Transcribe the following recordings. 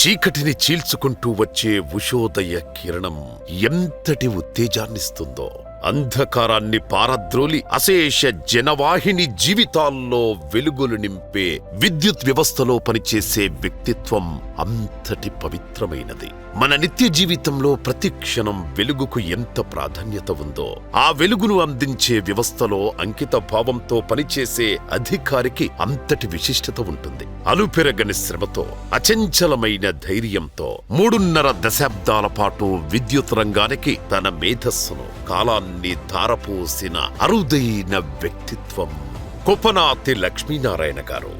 చీకటిని చీల్చుకుంటూ వచ్చే ఉషోదయ కిరణం ఎంతటి ఉత్తేజాన్నిస్తుందో, అంధకారాన్ని పారద్రోలి అశేష జనవాహిని జీవితాల్లో వెలుగులు నింపే విద్యుత్ వ్యవస్థలో పనిచేసే వ్యక్తిత్వం అంతటి పవిత్రమైనది. మన నిత్య జీవితంలో ప్రతి క్షణం వెలుగుకు ఎంత ప్రాధాన్యత ఉందో, ఆ వెలుగును అందించే వ్యవస్థలో అంకిత భావంతో పనిచేసే అధికారికి అంతటి విశిష్టత ఉంటుంది. అలుపెరగని శ్రమతో, అచంచలమైన ధైర్యంతో 3.5 దశాబ్దాల పాటు విద్యుత్ రంగానికి తన మేధస్సును, కాలాన్ని ధారపోసిన అరుదైన వ్యక్తిత్వం కొప్పనాతి లక్ష్మీనారాయణ గారు.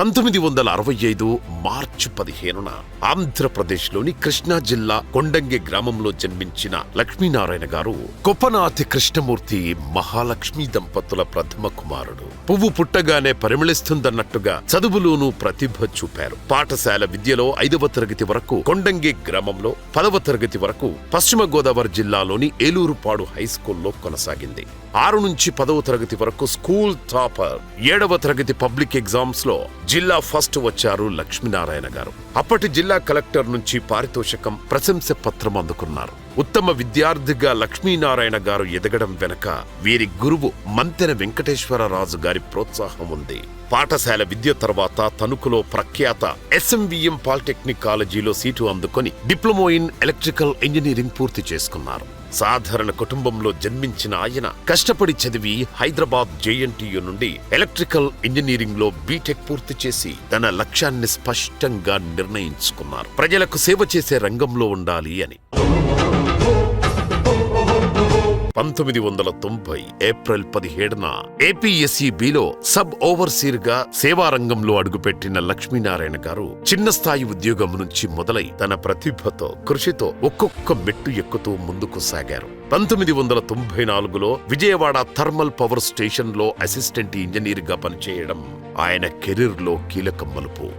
1965 మార్చి 15న ఆంధ్రప్రదేశ్లోని కృష్ణా జిల్లా కొండంగి గ్రామంలో జన్మించిన లక్ష్మీనారాయణ గారు కొప్పనాతి కృష్ణమూర్తి మహాలక్ష్మి దంపతుల ప్రథమ కుమారుడు. పువ్వు పుట్టగానే పరిమళిస్తుందన్నట్టుగా చదువులోనూ ప్రతిభ చూపారు. పాఠశాల విద్యలో 5వ తరగతి వరకు కొండంగి గ్రామంలో, 10వ తరగతి వరకు పశ్చిమ గోదావరి జిల్లాలోని ఏలూరుపాడు హైస్కూల్లో కొనసాగింది. 6 నుంచి 10వ తరగతి వరకు స్కూల్ టాపర్. 7వ తరగతి పబ్లిక్ ఎగ్జామ్స్ లో జిల్లా ఫస్ట్ వచ్చారు లక్ష్మీనారాయణ గారు. అప్పటి జిల్లా కలెక్టర్ నుంచి పారితోషికం, ప్రశంస పత్రం అందుకున్నారు. ఉత్తమ విద్యార్థిగా లక్ష్మీనారాయణ గారు ఎదగడం వెనక వీరి గురువు మంతెన వెంకటేశ్వరరాజు గారి ప్రోత్సాహం ఉంది. పాఠశాల విద్య తర్వాత తణుకులో ప్రఖ్యాత SMVM పాలిటెక్నిక్ కాలేజీలో సీటు అందుకొని డిప్లొమా ఇన్ ఎలక్ట్రికల్ ఇంజనీరింగ్ పూర్తి చేసుకున్నారు. సాధారణ కుటుంబంలో జన్మించిన ఆయన కష్టపడి చదివి హైదరాబాద్ JNTU నుండి ఎలక్ట్రికల్ ఇంజనీరింగ్ లో బీటెక్ పూర్తి చేసి తన లక్ష్యాన్ని స్పష్టంగా నిర్ణయించుకున్నారు. ప్రజలకు సేవ చేసే రంగంలో ఉండాలి అని. 1990 ఏప్రిల్ 17న APSEBలో సబ్ ఓవర్సీర్ గా సేవారంగంలో అడుగుపెట్టిన లక్ష్మీనారాయణ గారు చిన్న స్థాయి ఉద్యోగం నుంచి మొదలై తన ప్రతిభతో, కృషితో ఒక్కొక్క మెట్టు ఎక్కుతూ ముందుకు సాగారు. 1994లో విజయవాడ థర్మల్ పవర్ స్టేషన్ లో అసిస్టెంట్ ఇంజనీర్ గా పనిచేయడం ఆయన కెరీర్ లో కీలక మలుపు.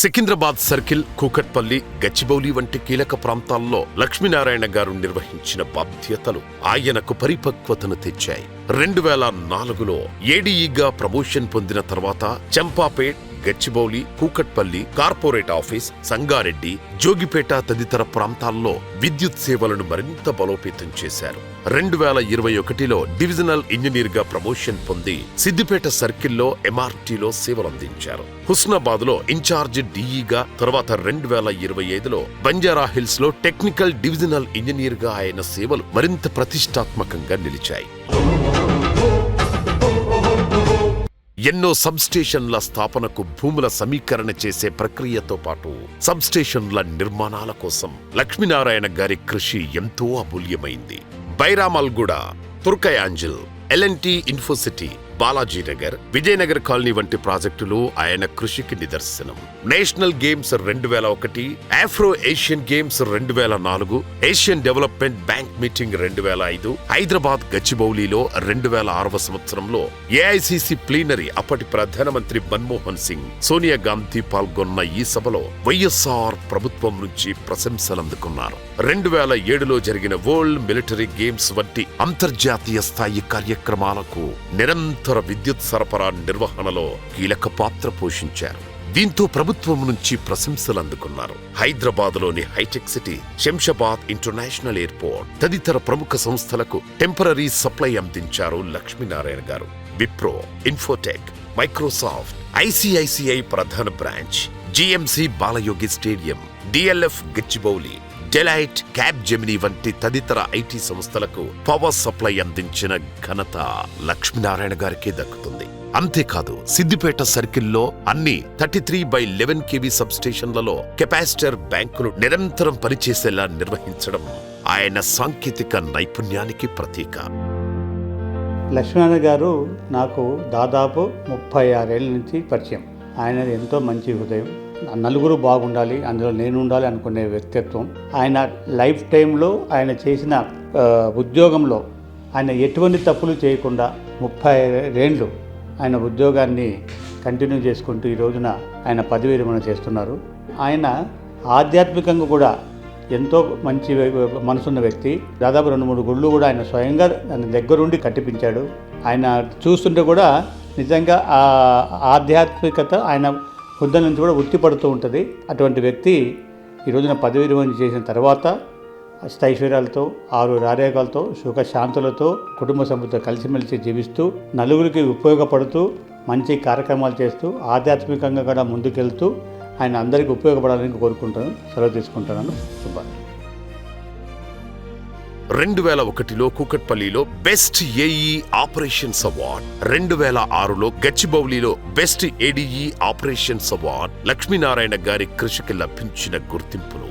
సికింద్రాబాద్ సర్కిల్, కూకట్పల్లి, గచ్చిబౌలి వంటి కీలక ప్రాంతాల్లో లక్ష్మీనారాయణ గారు నిర్వహించిన బాధ్యతలు ఆయనకు పరిపక్వతను తెచ్చాయి. 2004లో ADEగా ప్రమోషన్ పొందిన తర్వాత చంపాపేట్, గచ్చిబౌలి, కూకట్పల్లి, కార్పొరేట్ ఆఫీస్, సంగారెడ్డి, జోగిపేట తదితర ప్రాంతాల్లో విద్యుత్ సేవలను మరింత బలోపేతం చేశారు. 2021లో డివిజనల్ ఇంజనీర్ గా ప్రమోషన్ పొంది సిద్దిపేట సర్కిల్లో MRTలో సేవలందించారు. హుస్నాబాద్ లో ఇన్ఛార్జ్ DEగా, తర్వాత 2025లో బంజారా హిల్స్ లో టెక్నికల్ డివిజనల్ ఇంజనీర్ గా ఆయన సేవలు మరింత ప్రతిష్టాత్మకంగా నిలిచాయి. ఎన్నో సబ్స్టేషన్ల స్థాపనకు భూముల సమీకరణ చేసే ప్రక్రియతో పాటు సబ్స్టేషన్ల నిర్మాణాల కోసం లక్ష్మీనారాయణ గారి కృషి ఎంతో అమూల్యమైంది. Bairamalguda, Turkayamjal, LNT Infocity, Balajinagar, Vijayanagar colony వంటి ప్రాజెక్టులు ఆయన కృషికి నిదర్శనం. National games 2001, Afro Asian games 2004, Asian development bank meeting 2005, Hyderabad గచ్చిబౌలిలో 2006వ సంవత్సరంలో AICC ప్లీనరీ అప్పటి ప్రధానమంత్రి మన్మోహన్ సింగ్, సోనియా గాంధీ పాల్గొన్న ఈ సభలో వైఎస్ఆర్ ప్రభుత్వం నుంచి ప్రశంసలందుకున్నారు. 2007లో జరిగిన వరల్డ్ మిలిటరీ గేమ్స్ వంటి అంతర్జాతీయ స్థాయి కార్యక్రమాలకు నిరంతర విద్యుత్ సరఫరా నిర్వహణలో కీలక పాత్ర పోషించారు. దీంతో ప్రభుత్వం నుంచి ప్రశంసలు అందుకున్నారు. హైదరాబాద్లోని hitech city, Shamshabad international airport తదితర ప్రముఖ సంస్థలకు టెంపరరీ సప్లై అందించారు లక్ష్మీనారాయణ గారు. విప్రో, ఇన్ఫోటెక్, మైక్రోసాఫ్ట్, ICICI ప్రధాన branch, GMC Balayogi stadium, DLF Gachibowli, Deloitte, cab Gemini వంటి తదితర IT సంస్థలకు పవర్ సప్లై అందించిన ఘనత లక్ష్మీనారాయణ గారికే దక్కుతుంది. అంతేకాదు, సిద్దిపేట సర్కిల్లో అన్ని 33/11 kV సబ్స్టేషన్లలో కెపాసిటర్ బ్యాంకులు నిరంతరం పనిచేసేలా నిర్వహించడం ఆయన సాంకేతిక నైపుణ్యానికి ప్రతీక. లక్ష్మీనారాయణ గారు నాకు దాదాపు 36 ఏళ్ళ నుంచి పరిచయం. ఆయనది ఎంతో మంచి హృదయం, నలుగురు బాగుండాలి, అందులో నేను ఉండాలి అనుకునే వ్యక్తిత్వం. ఆయన లైఫ్ టైంలో ఆయన చేసిన ఉద్యోగంలో ఆయన ఎటువంటి తప్పులు చేయకుండా 30 ఏళ్ళు ఆయన ఉద్యోగాన్ని కంటిన్యూ చేసుకుంటూ ఈ రోజున ఆయన పదవి విరమణ చేస్తున్నారు. ఆయన ఆధ్యాత్మికంగా కూడా ఎంతో మంచి మనసున్న వ్యక్తి. దాదాపు 2-3 గుళ్ళు కూడా ఆయన స్వయంగా ఆయన దగ్గరుండి కట్టిపించాడు. ఆయన చూస్తుంటే కూడా నిజంగా ఆ ఆధ్యాత్మికత ఆయన హృదయం నుంచి కూడా ఉట్టిపడుతూ ఉంటుంది. అటువంటి వ్యక్తి ఈ రోజున పదవి విరమణ చేసిన తర్వాత అష్టైశ్వర్యాలతో 6 రారేగాలతో సుఖశాంతులతో కుటుంబ సభ్యులతో కలిసిమెలిసి జీవిస్తూ నలుగురికి ఉపయోగపడుతూ మంచి కార్యక్రమాలు చేస్తూ ఆధ్యాత్మికంగా కూడా ముందుకెళ్తూ ఆయన అందరికీ ఉపయోగపడాలని కోరుకుంటాను. సెలవు తీసుకుంటున్నాను. శుభాకాంక్షలు. 2001లో కూకట్పల్లిలో బెస్ట్ ఏఈ ఆపరేషన్స్ అవార్డ్, 2006లో గచ్చిబౌలిలో best ADE operations award Lakshminarayana గారి కృషికి లభించిన గుర్తింపులు.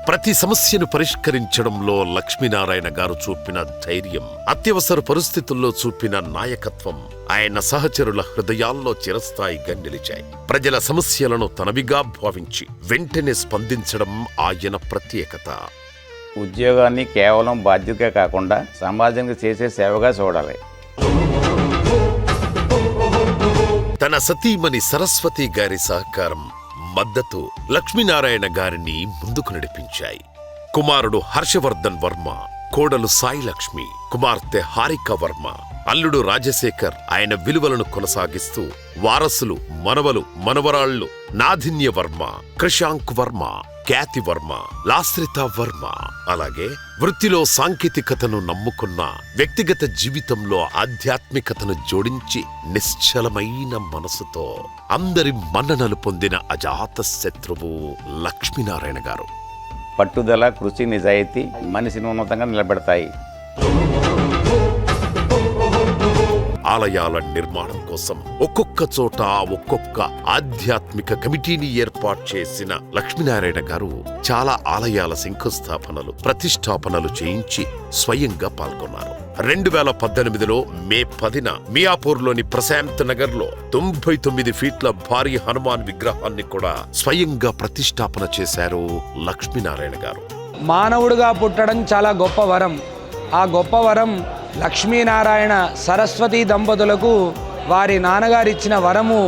ప్రతి సమస్యను పరిష్కరించడంలో లక్ష్మీనారాయణ గారు చూపిన ధైర్యం, అత్యవసర పరిస్థితుల్లో చూపిన నాయకత్వం ఆయన సహచరుల హృదయాల్లో చిరస్థాయిగా నిలిచాయి. ప్రజల సమస్యలను తనవిగా భావించి వెంటనే స్పందించడం ఆయన ప్రత్యేకత. ఉద్యోగాన్ని కేవలం బాధ్యతగా కాకుండా సమాజానికి చేసే సేవగా చూడాలి. తన సతీమణి సరస్వతి గారి సహకారం, మద్దతు లక్ష్మీనారాయణ గారిని ముందుకు నడిపించాయి. కుమారుడు హర్షవర్ధన్ వర్మ, కోడలు సాయిలక్ష్మి, కుమార్తె హారిక వర్మ, అల్లుడు రాజశేఖర్ ఆయన విలువలను కొనసాగిస్తూ వారసులు, మనవలు, మనవరాళ్లు నాధిన్య వర్మ, క్రిషాంక్ వర్మ, ఖ్యాతి వర్మ, లాశ్రిత వర్మ, అలాగే వృత్తిలో సాంకేతికతను నమ్ముకున్న, వ్యక్తిగత జీవితంలో ఆధ్యాత్మికతను జోడించి నిశ్చలమైన మనసుతో అందరి మన్ననలు పొందిన అజాత శత్రువు లక్ష్మీనారాయణ గారు. పట్టుదల, కృషి, నిజాయితీ మనిషిని ఉన్నతంగా నిలబెడతాయి. ఆలయాల నిర్మాణం కోసం ఒక్కొక్క చోట ఒక్కొక్క ఆధ్యాత్మిక కమిటీని ఏర్పాటు చేసిన లక్ష్మీనారాయణ గారు చాలా ఆలయాల శంకుస్థాపనలు, ప్రతిష్టాపనలు చేయించి స్వయంగా పాల్గొన్నారు. 2018లో మే 10న మియాపూర్లోని ప్రశాంత్ నగర్లో 99 ఫీట్ల భారీ హనుమాన్ విగ్రహాన్ని కూడా స్వయంగా ప్రతిష్టాపన చేశారు లక్ష్మీనారాయణ గారు. మానవుడిగా పుట్టడం చాలా గొప్ప వరం. ఆ గొప్ప వరం లక్ష్మీనారాయణ సరస్వతి దంపతులకు వారి నాన్నగారు ఇచ్చిన వరము.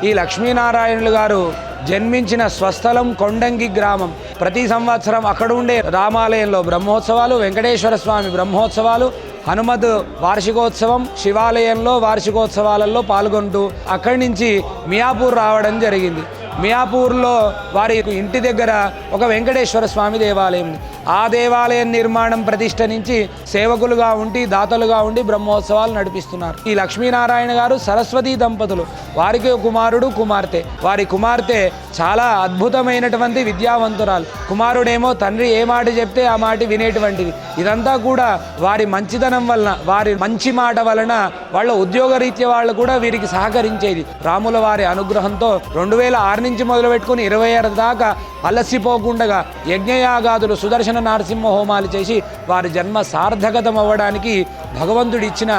ఈ లక్ష్మీనారాయణులు గారు జన్మించిన స్వస్థలం కొండంగి గ్రామం. ప్రతి సంవత్సరం అక్కడ ఉండే రామాలయంలో బ్రహ్మోత్సవాలు, వెంకటేశ్వర స్వామి బ్రహ్మోత్సవాలు, హనుమద్ వార్షికోత్సవం, శివాలయంలో వార్షికోత్సవాలలో పాల్గొంటూ అక్కడి నుంచి మియాపూర్ రావడం జరిగింది. మియాపూర్లో వారి ఇంటి దగ్గర ఒక వెంకటేశ్వర స్వామి దేవాలయం ఉంది. ఆ దేవాలయం నిర్మాణం ప్రతిష్ఠ నుంచి సేవకులుగా ఉండి, దాతలుగా ఉండి బ్రహ్మోత్సవాలు నడిపిస్తున్నారు. ఈ లక్ష్మీనారాయణ గారు సరస్వతి దంపతులు. వారికి కుమారుడు, కుమార్తె. వారి కుమార్తె చాలా అద్భుతమైనటువంటి విద్యావంతురాలు. కుమారుడేమో తండ్రి ఏ మాట చెప్తే ఆ మాట వినేటువంటిది. ఇదంతా కూడా వారి మంచితనం వలన, వారి మంచి మాట వలన వాళ్ళ ఉద్యోగరీత్యా వాళ్ళు కూడా వీరికి సహకరించేది. రాముల వారి అనుగ్రహంతో 2006 నుంచి మొదలుపెట్టుకుని 26 దాకా అలసిపోకుండా యజ్ఞయాగాదులు, సుదర్శన నరసింహ హోమాలు చేసి వారి జన్మ సార్థకతం అవ్వడానికి భగవంతుడు ఇచ్చిన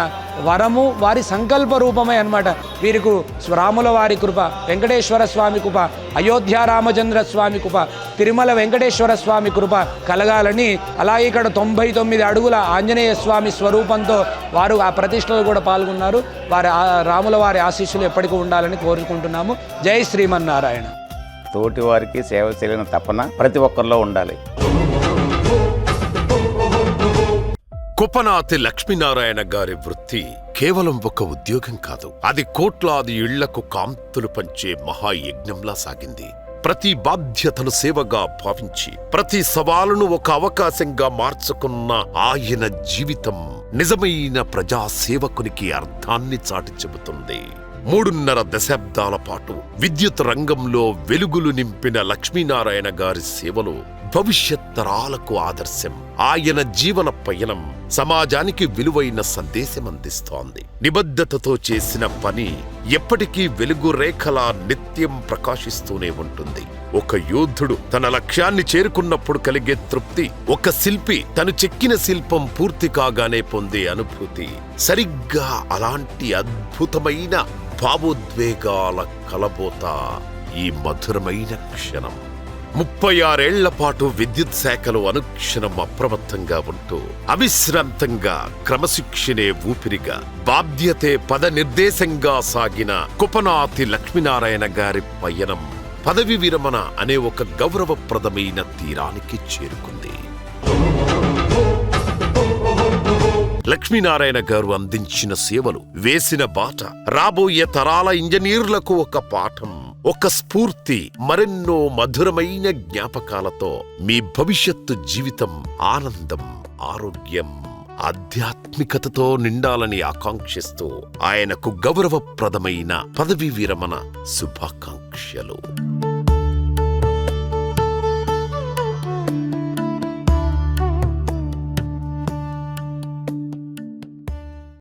వరము, వారి సంకల్ప రూపమే అన్నమాట. వీరికి రాముల వారి కృప, వెంకటేశ్వర స్వామి కృప, అయోధ్య రామచంద్ర స్వామి కృప, తిరుమల వెంకటేశ్వర స్వామి కృప కలగాలని, అలాగే ఇక్కడ 99 అడుగుల ఆంజనేయ స్వామి స్వరూపంతో వారు ఆ ప్రతిష్టలు కూడా పాల్గొన్నారు. వారి రాముల వారి ఆశీస్సులు ఎప్పటికీ ఉండాలని కోరుకుంటున్నాము. జై శ్రీమన్నారాయణ. తోటి వారికి సేవ చేయలేని తపన ప్రతి ఒక్కరిలో ఉండాలి. కుపనాతి లక్ష్మీనారాయణ గారి వృత్తి కేవలం ఒక ఉద్యోగం కాదు, అది కోట్లాది ఇళ్లకు కాంతులు పంచే మహాయజ్ఞంలా సాగింది. ప్రతి బాధ్యతను సేవగా భావించి, ప్రతి సవాలును ఒక అవకాశంగా మార్చుకున్న ఆయన జీవితం నిజమైన ప్రజాసేవకునికి అర్థాన్ని చాటి చెబుతుంది. 3.5 దశాబ్దాల పాటు విద్యుత్ రంగంలో వెలుగులు నింపిన లక్ష్మీనారాయణ గారి సేవలు భవిష్యత్ తరాలకు ఆదర్శం. ఆయన జీవన పయనం సమాజానికి విలువైన సందేశం అందిస్తోంది. నిబద్ధతతో చేసిన పని ఎప్పటికీ వెలుగు రేఖలా నిత్యం ప్రకాశిస్తూనే ఉంటుంది. ఒక యోధుడు తన లక్ష్యాన్ని చేరుకున్నప్పుడు కలిగే తృప్తి, ఒక శిల్పి తను చెక్కిన శిల్పం పూర్తి కాగానే పొందే అనుభూతి, సరిగ్గా అలాంటి అద్భుతమైన భావోద్వేగాల కలబోత ఈ మధురమైన క్షణం. 36 ఏళ్ల పాటు విద్యుత్ శాఖలో అనుక్షణం అప్రమత్తంగా ఉంటూ అవిశ్రాంతంగా క్రమశిక్షణే ఊపిరిగా, బాధ్యతే పద నిర్దేశంగా సాగిన కుపనాతి లక్ష్మీనారాయణ గారి పయనం పదవి విరమణ అనే ఒక గౌరవప్రదమైన తీరానికి చేరుకుంది. లక్ష్మీనారాయణ గారు అందించిన సేవలు, వేసిన బాట రాబోయే తరాల ఇంజనీర్లకు ఒక పాఠం, ఒక స్ఫూర్తి, మరెన్నో మధురమైన జ్ఞాపకాలతో మీ భవిష్యత్తు జీవితం ఆనందం, ఆరోగ్యం, ఆధ్యాత్మికతతో నిండాలని ఆకాంక్షిస్తూ ఆయనకు గౌరవప్రదమైన పదవీ విరమణ శుభాకాంక్షలు.